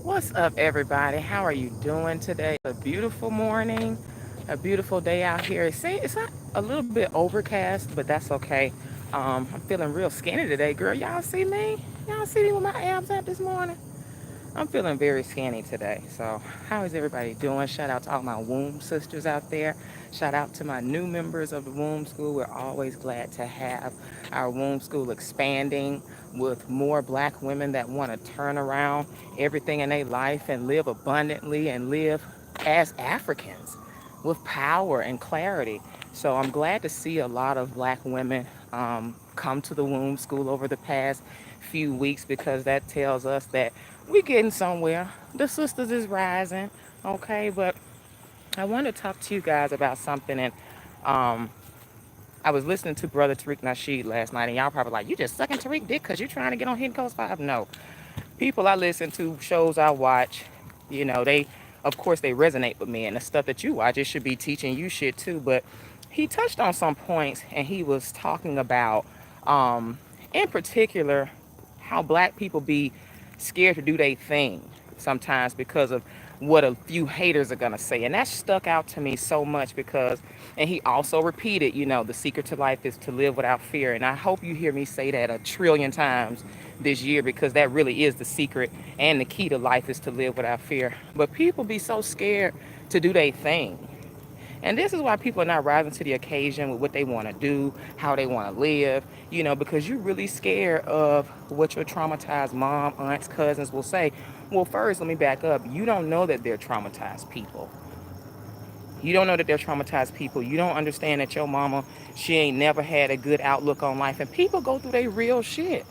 What's up, everybody? How are you doing today? A beautiful morning, a beautiful day out here. It's not a little bit overcast, but that's okay. I'm feeling real skinny today, girl. Y'all see me? Y'all see me with my abs out this morning? I'm feeling very skinny today. So, how is everybody doing? Shout out to all my womb sisters out there. Shout out to my new members of the womb school. We're always glad to have our womb school expanding with more black women that want to turn around everything in their life and live abundantly and live as Africans with power and clarity. So I'm glad to see a lot of black women come to the womb school over the past few weeks because that tells us that we're getting somewhere. The sisters is rising, okay? But I want to talk to you guys about something. And um, I was listening to Brother Tariq Nasheed last night, and y'all probably like, you just sucking Tariq dick because you're trying to get on Hidden Coast 5? No. People I listen to, shows I watch, of course, they resonate with me. And the stuff that you watch, it should be teaching you shit too. But he touched on some points, and he was talking about, in particular, how black people be scared to do their thing sometimes because of what a few haters are gonna say. And that stuck out to me so much because, and he also repeated, the secret to life is to live without fear. And I hope you hear me say that a trillion times this year because that really is the secret and the key to life is to live without fear. But people be so scared to do their thing. And this is why people are not rising to the occasion with what they want to do, how they want to live, because you're really scared of what your traumatized mom, aunts, cousins will say. Well, first, let me back up. You don't know that they're traumatized people. You don't know that they're traumatized people. You don't understand that your mama, she ain't never had a good outlook on life. And people go through their real shit.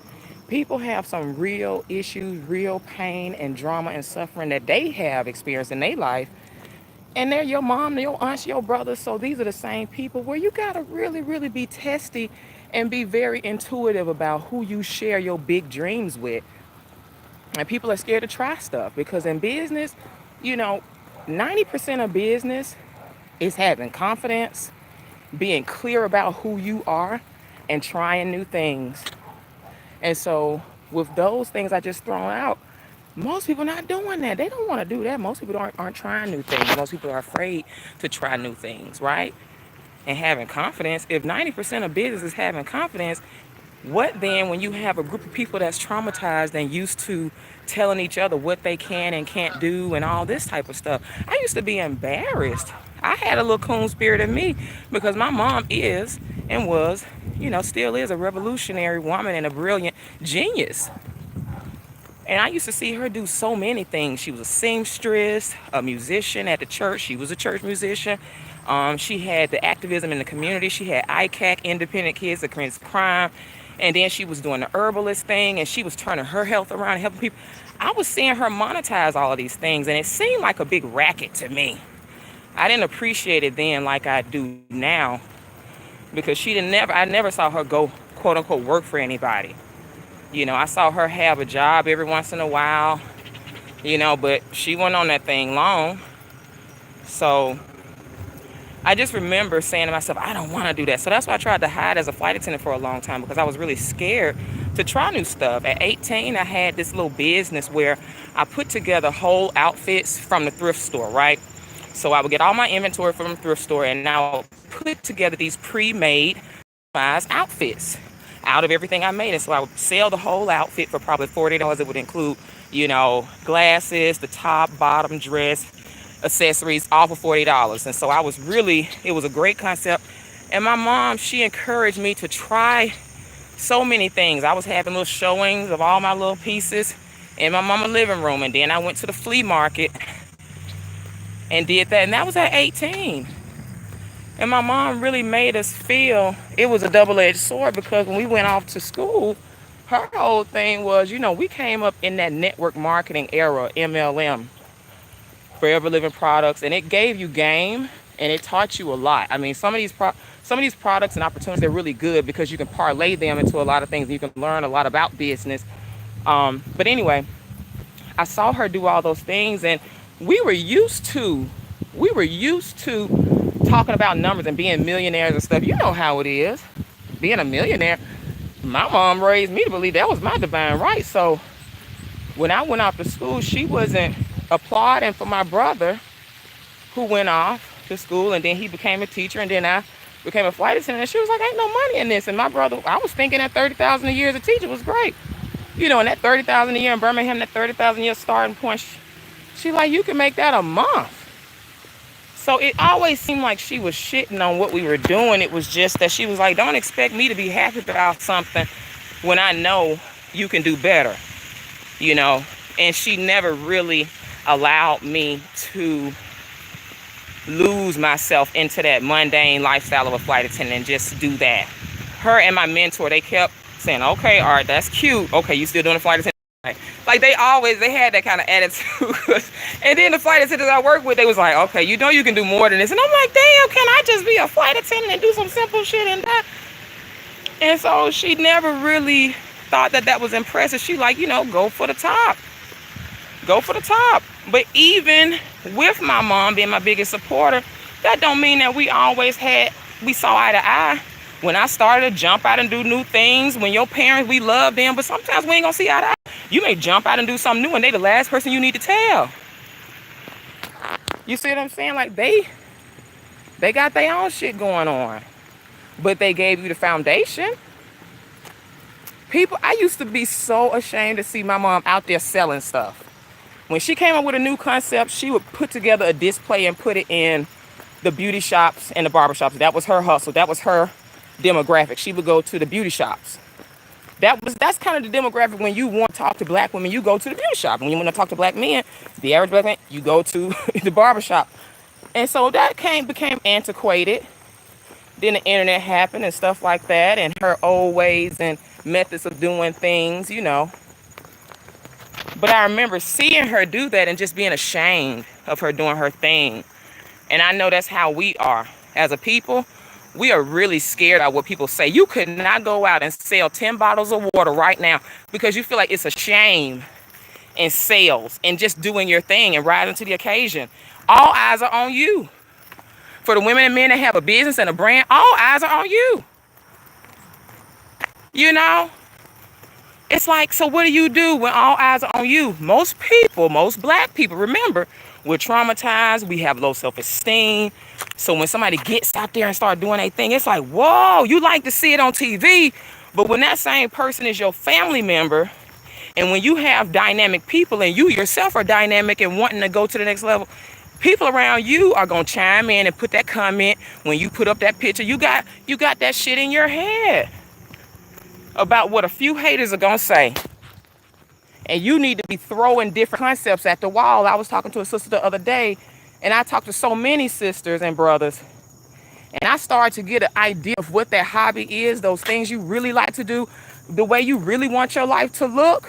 People have some real issues, real pain and drama and suffering that they have experienced in their life, and they're your mom, your aunts, your brothers. So these are the same people where you got to really, really be testy and be very intuitive about who you share your big dreams with. And people are scared to try stuff because in business, you know, 90% of business is having confidence, being clear about who you are, and trying new things. And so with those things I just thrown out, most people not doing that. They don't want to do that. Most people aren't trying new things. Most people are afraid to try new things, right? And having confidence. If 90% of business is having confidence, what then when you have a group of people that's traumatized and used to telling each other what they can and can't do and all this type of stuff? I used to be embarrassed. I had a little coon spirit in me because my mom is and was, still is a revolutionary woman and a brilliant genius. And I used to see her do so many things. She was a seamstress, a musician at the church. She was a church musician. She had the activism in the community. She had ICAC, Independent Kids Against Crime. And then she was doing the herbalist thing, and she was turning her health around and helping people. I was seeing her monetize all of these things, and it seemed like a big racket to me. I didn't appreciate it then like I do now because I never saw her go, quote unquote, work for anybody. I saw her have a job every once in a while, but she wasn't on that thing long. So I just remember saying to myself, I don't want to do that. So that's why I tried to hide as a flight attendant for a long time because I was really scared to try new stuff. At 18, I had this little business where I put together whole outfits from the thrift store, right? So I would get all my inventory from the thrift store and I would put together these pre-made outfits out of everything I made. And so I would sell the whole outfit for probably $40. It would include, glasses, the top, bottom, dress, accessories, all for $40. And so it was a great concept. And my mom, she encouraged me to try so many things. I was having little showings of all my little pieces in my mama's living room. And then I went to the flea market and did that. And that was at 18. And my mom really made us feel it was a double-edged sword because when we went off to school, her whole thing was, we came up in that network marketing era, MLM, Forever Living Products, and it gave you game and it taught you a lot. I mean, some of these products and opportunities, they're really good because you can parlay them into a lot of things. You can learn a lot about business. But anyway, I saw her do all those things, and we were used to talking about numbers and being millionaires and stuff. You know how it is, being a millionaire. My mom raised me to believe that was my divine right. So When I went off to school, she wasn't applauding for my brother who went off to school, and then he became a teacher, and then I became a flight attendant. And she was like, ain't no money in this. And my brother, I was thinking that 30,000 a year as a teacher was great. You know, and that 30,000 a year in Birmingham, that 30,000 a year starting point, she like, you can make that a month. So it always seemed like she was shitting on what we were doing. It was just that she was like, don't expect me to be happy about something when I know you can do better, you know. And she never really allowed me to lose myself into that mundane lifestyle of a flight attendant and just do that. Her and my mentor, they kept saying, okay, all right, that's cute. Okay, you still doing a flight attendant? Like they had that kind of attitude. And then the flight attendants I work with, they was like, okay, you know you can do more than this. And I'm like, damn, can I just be a flight attendant and do some simple shit and that? And so she never really thought that that was impressive. She like, you know, go for the top. Go for the top. But even with my mom being my biggest supporter, that don't mean that we saw eye to eye. When I started to jump out and do new things, when your parents, we love them, but sometimes we ain't gonna see eye to eye. You may jump out and do something new and they the last person you need to tell. You see what I'm saying? Like they got their own shit going on, but they gave you the foundation. People, I used to be so ashamed to see my mom out there selling stuff. When she came up with a new concept, she would put together a display and put it in the beauty shops and the barber shops. That was her hustle. That was her demographic. She would go to the beauty shops. That's kind of the demographic. When you want to talk to black women, you go to the beauty shop. When you want to talk to black men, the average black man, you go to the barber shop. And so that became antiquated. Then the internet happened and stuff like that, and her old ways and methods of doing things, you know. But I remember seeing her do that and just being ashamed of her doing her thing. And I know that's how we are as a people. We are really scared of what people say. You could not go out and sell 10 bottles of water right now because you feel like it's a shame in sales and just doing your thing and rising to the occasion. All eyes are on you. For the women and men that have a business and a brand, all eyes are on you. You know? It's like, so what do you do when all eyes are on you? Most people, most black people, remember, we're traumatized. We have low self-esteem. So when somebody gets out there and start doing their thing, it's like, whoa, you like to see it on TV. But when that same person is your family member, and when you have dynamic people and you yourself are dynamic and wanting to go to the next level, people around you are going to chime in and put that comment. When you put up that picture, you got that shit in your head about what a few haters are going to say. And you need to be throwing different concepts at the wall. I was talking to a sister the other day, and I talked to so many sisters and brothers, and I started to get an idea of what that hobby is, those things you really like to do, the way you really want your life to look.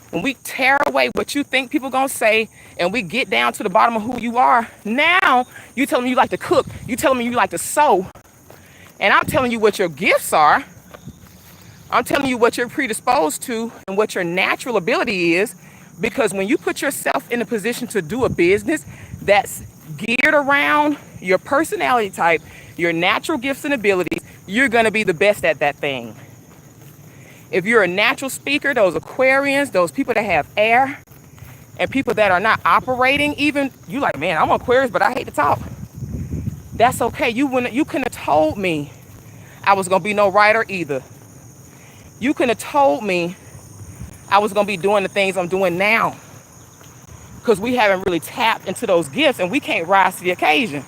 When we tear away what you think people gonna say and we get down to the bottom of who you are, now you telling me you like to cook, you telling me you like to sew, and I'm telling you what your gifts are. I'm telling you what you're predisposed to and what your natural ability is, because when you put yourself in a position to do a business that's geared around your personality type, your natural gifts and abilities, you're going to be the best at that thing. If you're a natural speaker, those Aquarians, those people that have air, and people that are not operating, even you like, man, I'm Aquarius, but I hate to talk. That's okay. You couldn't have told me I was going to be no writer either. You couldn't have told me I was going to be doing the things I'm doing now, because we haven't really tapped into those gifts and we can't rise to the occasion.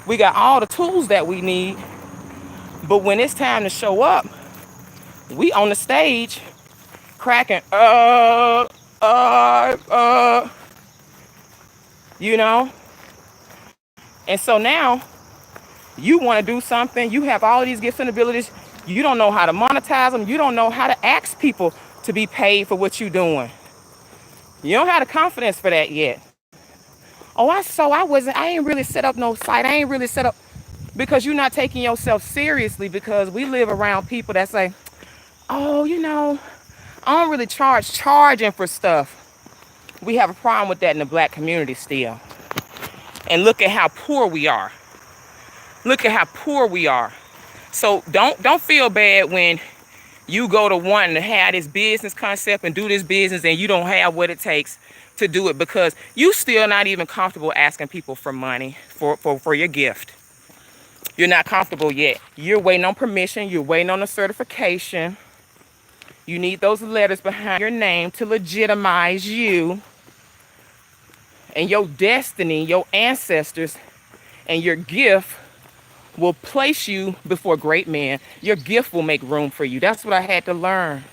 We got all the tools that we need, but when it's time to show up, we on the stage cracking, you know? And so now you want to do something, you have all of these gifts and abilities, you don't know how to monetize them, you don't know how to ask people to be paid for what you're doing. You don't have the confidence for that yet. Oh, I ain't really set up no site, I ain't really set up, because you're not taking yourself seriously, because we live around people that say, oh, you know, I don't really charging for stuff. We have a problem with that in the black community still. And look at how poor we are. Look at how poor we are. So don't feel bad when You go to one to have this business concept and do this business, and you don't have what it takes to do it because you still not even comfortable asking people for money for your gift. You're not comfortable yet. You're waiting on permission. You're waiting on a certification. You need those letters behind your name to legitimize you and your destiny, your ancestors, and your gift will place you before great men. Your gift will make room for you. That's what I had to learn.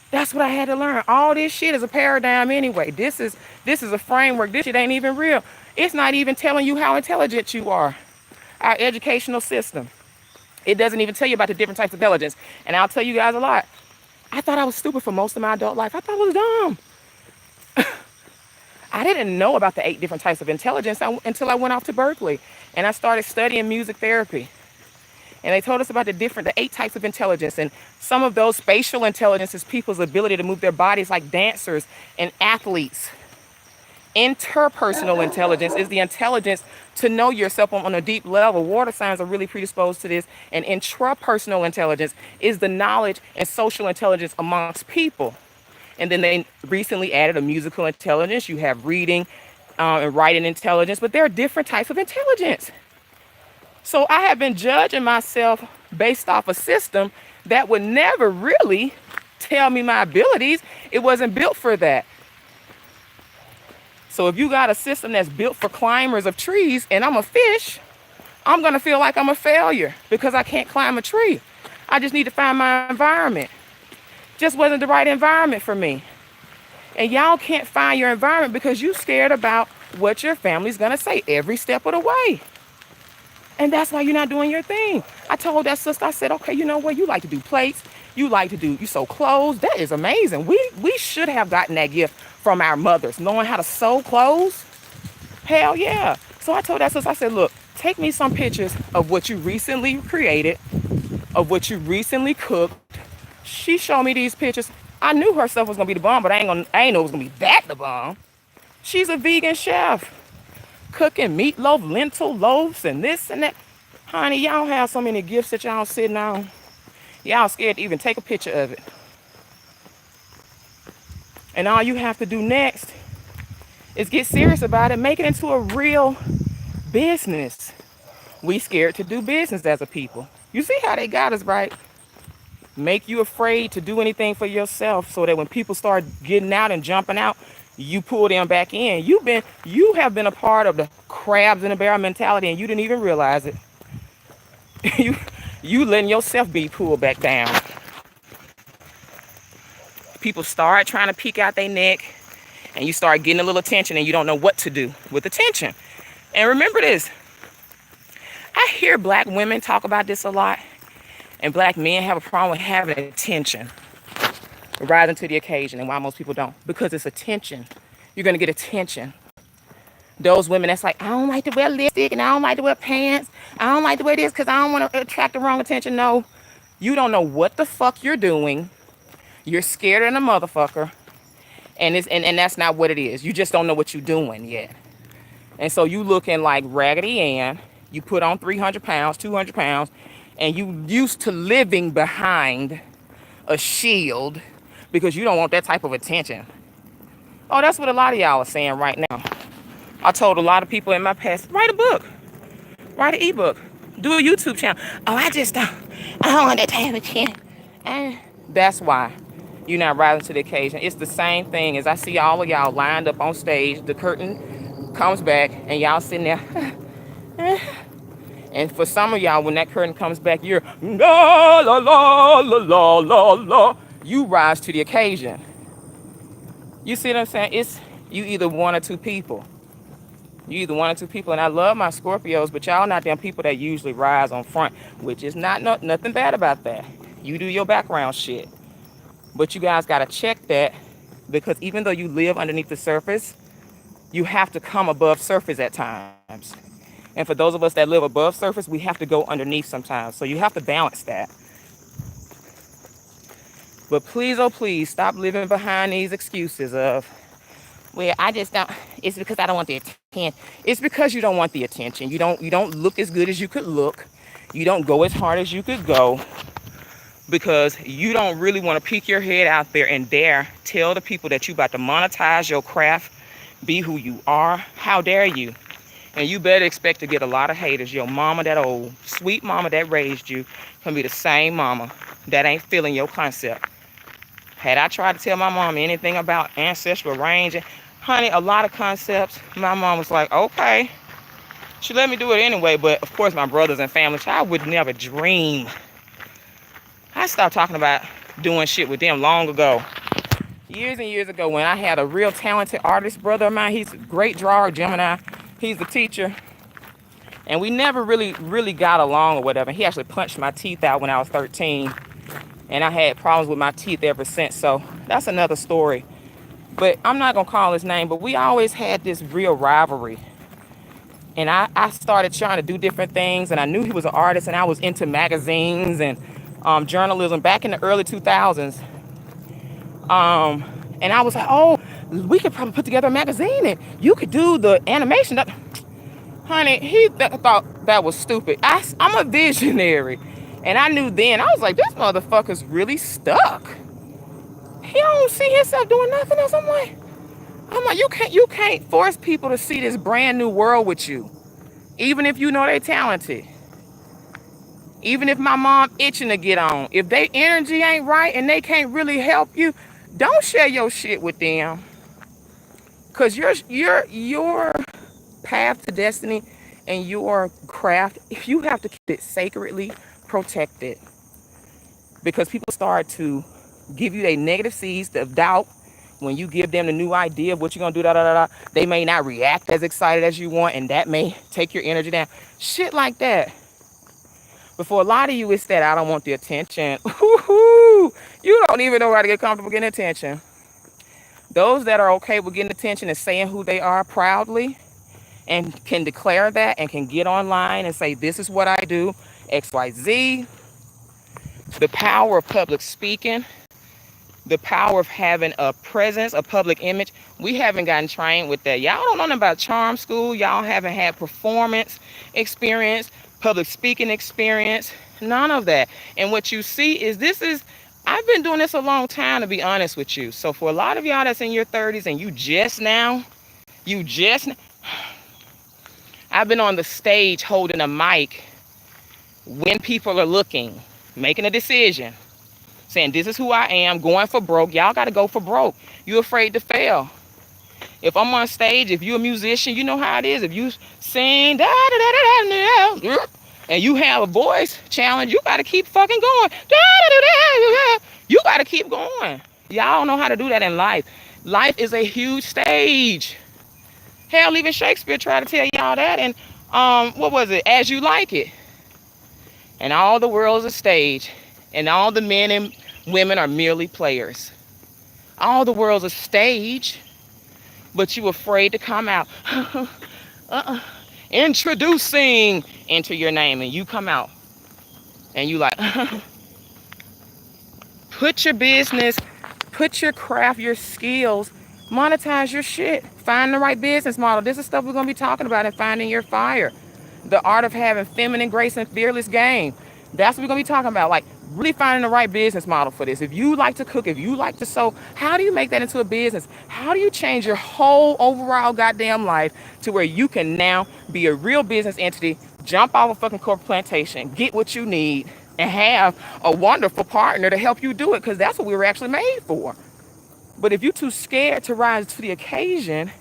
That's what I had to learn. All this shit is a paradigm anyway. This is a framework. This shit ain't even real. It's not even telling you how intelligent you are. Our educational system. It doesn't even tell you about the different types of intelligence. And I'll tell you guys a lot. I thought I was stupid for most of my adult life. I thought I was dumb. I didn't know about the 8 different types of intelligence until I went off to Berkeley and I started studying music therapy. And they told us about the 8 types of intelligence. And some of those spatial intelligence is people's ability to move their bodies like dancers and athletes. Interpersonal intelligence is the intelligence to know yourself on a deep level. Water signs are really predisposed to this. And intrapersonal intelligence is the knowledge and social intelligence amongst people. And then they recently added a musical intelligence. You have reading and writing intelligence, but there are different types of intelligence. So I have been judging myself based off a system that would never really tell me my abilities. It wasn't built for that. So if you got a system that's built for climbers of trees and I'm a fish, I'm going to feel like I'm a failure because I can't climb a tree. I just need to find my environment. Just wasn't the right environment for me. And y'all can't find your environment because you scared about what your family's going to say every step of the way. And that's why you're not doing your thing. I told that sister, I said, okay, you know what? You like to do plates. You sew clothes. That is amazing. We should have gotten that gift from our mothers, knowing how to sew clothes. Hell yeah. So I told that sister, I said, look, take me some pictures of what you recently created, of what you recently cooked. She showed me these pictures. I knew her stuff was going to be the bomb, but I ain't know it was going to be that the bomb. She's a vegan chef. Cooking meatloaf, lentil loaves, and this and that. Honey, y'all have so many gifts that y'all sitting on. Y'all scared to even take a picture of it. And all you have to do next is get serious about it. Make it into a real business. We scared to do business as a people. You see how they got us, right? Make you afraid to do anything for yourself so that when people start getting out and jumping out, you pull them back in. You have been a part of the crabs in the barrel mentality and you didn't even realize it. you letting yourself be pulled back down. People start trying to peek out their neck and you start getting a little attention and you don't know what to do with attention. And remember this, I hear black women talk about this a lot and black men have a problem with having attention. Rising to the occasion. And why most people don't? Because it's attention. You're going to get attention. Those women that's like, I don't like to wear lipstick and I don't like to wear pants. I don't like to wear this because I don't want to attract the wrong attention. No, you don't know what the fuck you're doing. You're scared of a motherfucker. And that's not what it is. You just don't know what you're doing yet. And so you looking like Raggedy Ann. You put on 300 pounds, 200 pounds, and you used to living behind a shield because you don't want that type of attention. Oh, that's what a lot of y'all are saying right now. I told a lot of people in my past, write a book, write an ebook, do a YouTube channel. Oh, I don't want that type of attention. And that's why you're not rising to the occasion. It's the same thing as I see all of y'all lined up on stage. The curtain comes back and y'all sitting there. And for some of y'all, when that curtain comes back, you're la la la la la la la. You rise to the occasion. You see what I'm saying? It's you either one or two people. You either one or two people. And I love my Scorpios, but y'all not them people that usually rise on front, which is nothing bad about that. You do your background shit. But you guys got to check that because even though you live underneath the surface, you have to come above surface at times. And for those of us that live above surface, we have to go underneath sometimes. So you have to balance that. But please, oh please, stop living behind these excuses of, well, I just don't, it's because I don't want the attention. It's because you don't want the attention. You don't look as good as you could look. You don't go as hard as you could go because you don't really want to peek your head out there and dare tell the people that you about to monetize your craft, be who you are. How dare you? And you better expect to get a lot of haters. Your mama, that old sweet mama that raised you, can be the same mama that ain't feeling your concept. Had I tried to tell my mom anything about ancestral range, honey, a lot of concepts, my mom was like, okay. She let me do it anyway, but of course my brothers and family, I would never dream. I stopped talking about doing shit with them long ago. Years and years ago, when I had a real talented artist brother of mine, he's a great drawer, Gemini. He's a teacher. And we never really got along or whatever. He actually punched my teeth out when I was 13. And I had problems with my teeth ever since. So that's another story. But I'm not going to call his name. But we always had this real rivalry. And I started trying to do different things. And I knew he was an artist. And I was into magazines and journalism back in the early 2000s. And I was like, oh, we could probably put together a magazine. And you could do the animation. Honey, he thought that was stupid. I'm a visionary. And I knew then, I was like, this motherfucker's really stuck. He don't see himself doing nothing else. I'm like, you can't force people to see this brand new world with you. Even if you know they're talented. Even if my mom itching to get on. If their energy ain't right and they can't really help you, don't share your shit with them. Cause your path to destiny and your craft, you have to keep it sacredly protected. Because people start to give you a negative seeds of doubt when you give them the new idea of what you're gonna do, they may not react as excited as you want, and that may take your energy down. Shit like that. But for a lot of you, it's that I don't want the attention. You don't even know how to get comfortable getting attention. Those that are okay with getting attention and saying who they are proudly and can declare that and can get online and say, this is what I do, XYZ. The power of public speaking, the power of having a presence, a public image. We haven't gotten trained with that. Y'all don't know nothing about charm school. Y'all haven't had performance experience, public speaking experience, none of that. And what you see is I've been doing this a long time, to be honest with you. So for a lot of y'all that's in your 30s and I've been on the stage holding a mic when people are looking, making a decision, saying this is who I am, going for broke. Y'all got to go for broke. You're afraid to fail. If I'm on stage, if you're a musician, you know how it is. If you sing, and you have a voice challenge, you got to keep fucking going. You got to keep going. Y'all don't know how to do that in life. Life is a huge stage. Hell, even Shakespeare tried to tell y'all that. And what was it? As You Like It. And all the world is a stage. And all the men and women are merely players. All the world's a stage. But you afraid to come out. Introducing into your name. And you come out. And you like, put your business, put your craft, your skills, monetize your shit. Find the right business model. This is stuff we're going to be talking about in Finding Your Fire. The art of having feminine grace and fearless game. That's what we're going to be talking about. Like, really finding the right business model for this. If you like to cook, if you like to sew, how do you make that into a business? How do you change your whole overall goddamn life to where you can now be a real business entity, jump off a fucking corporate plantation, get what you need, and have a wonderful partner to help you do it, because that's what we were actually made for. But if you're too scared to rise to the occasion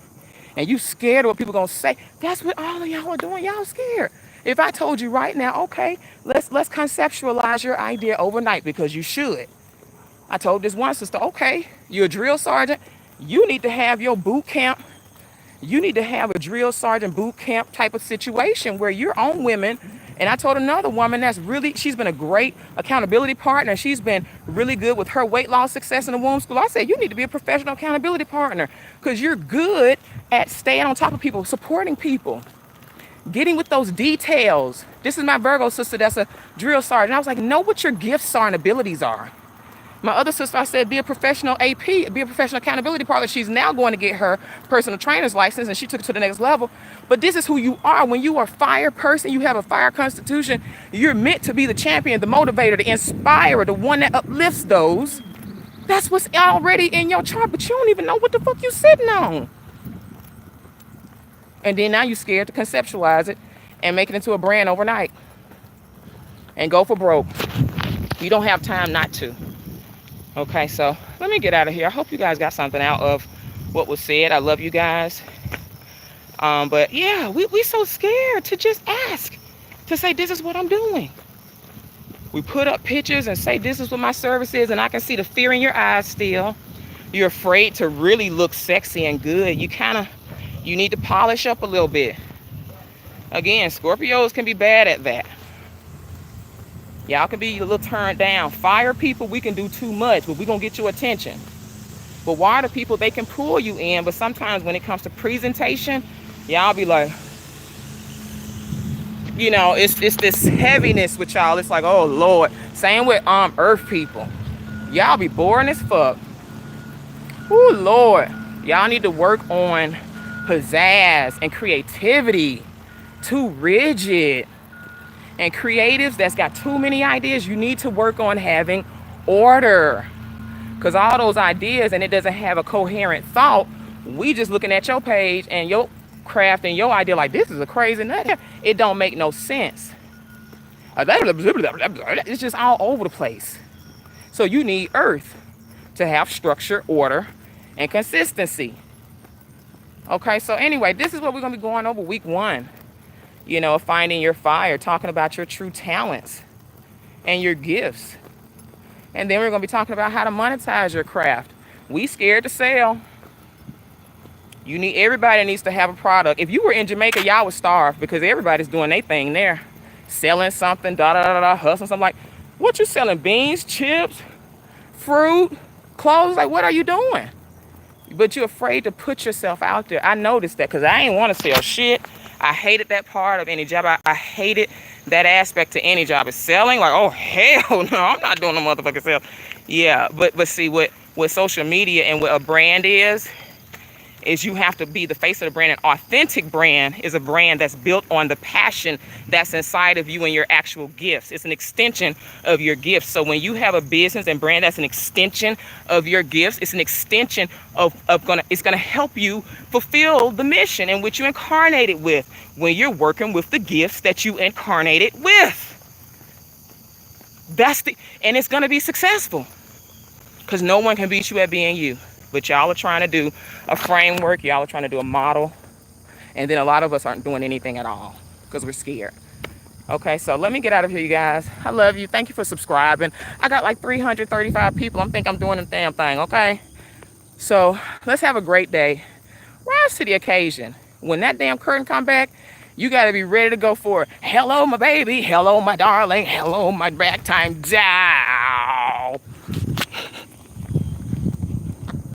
and you scared of what people are going to say, that's what all of y'all are doing. Y'all scared. If I told you right now, okay, let's conceptualize your idea overnight, because you should. I told this one sister, okay, you're a drill sergeant. You need to have your boot camp. You need to have a drill sergeant boot camp type of situation where you're on women. And I told another woman she's been a great accountability partner. She's been really good with her weight loss success in the womb school. I said, you need to be a professional accountability partner, because you're good at staying on top of people, supporting people, getting with those details. This is my Virgo sister that's a drill sergeant. I was like, know what your gifts are and abilities are. My other sister, I said, be a professional AP, be a professional accountability partner. She's now going to get her personal trainer's license, and she took it to the next level. But this is who you are. When you are a fire person, you have a fire constitution, you're meant to be the champion, the motivator, the inspirer, the one that uplifts those. That's what's already in your chart, but you don't even know what the fuck you're sitting on. And then now you're scared to conceptualize it and make it into a brand overnight and go for broke. You don't have time not to. Okay, so let me get out of here. I hope you guys got something out of what was said. I love you guys. But yeah, we so scared to just ask, to say, this is what I'm doing. We put up pictures and say, this is what my service is, and I can see the fear in your eyes still. You're afraid to really look sexy and good. You need to polish up a little bit. Again, Scorpios can be bad at that. Y'all can be a little turned down. Fire people, we can do too much, but we're going to get your attention. But water people, they can pull you in, but sometimes when it comes to presentation, y'all be like, you know, it's this heaviness with y'all. It's like, oh, Lord. Same with earth people. Y'all be boring as fuck. Oh, Lord. Y'all need to work on pizzazz and creativity. Too rigid. And creatives that's got too many ideas, you need to work on having order. Because all those ideas and it doesn't have a coherent thought, we just looking at your page and your craft and your idea like, this is a crazy nut. It don't make no sense. It's just all over the place. So you need earth to have structure, order, and consistency. Okay, so anyway, this is what we're going to be going over week 1. You know, finding your fire, talking about your true talents and your gifts. And then we're going to be talking about how to monetize your craft. We scared to sell. Everybody needs to have a product. If you were in Jamaica, y'all would starve because everybody's doing their thing there. Selling something, hustling something. Like, what you selling? Beans, chips, fruit, clothes? Like, what are you doing? But you're afraid to put yourself out there. I noticed that because I ain't want to sell shit. I hated that part of any job. I hated that aspect to any job. Is selling? Like, oh, hell no, I'm not doing no motherfucking sales. Yeah, but see, what social media and what a brand is you have to be the face of the brand. An authentic brand is a brand that's built on the passion that's inside of you and your actual gifts. It's an extension of your gifts. So when you have a business and brand that's an extension of your gifts, it's an extension it's gonna help you fulfill the mission in which you incarnated with when you're working with the gifts that you incarnated with. And it's gonna be successful because no one can beat you at being you. But y'all are trying to do a framework. Y'all are trying to do a model. And then a lot of us aren't doing anything at all because we're scared. Okay, so let me get out of here, you guys. I love you. Thank you for subscribing. I got like 335 people. I think I'm doing the damn thing, okay? So let's have a great day. Rise to the occasion. When that damn curtain come back, you got to be ready to go for it. Hello, my baby. Hello, my darling. Hello, my ragtime.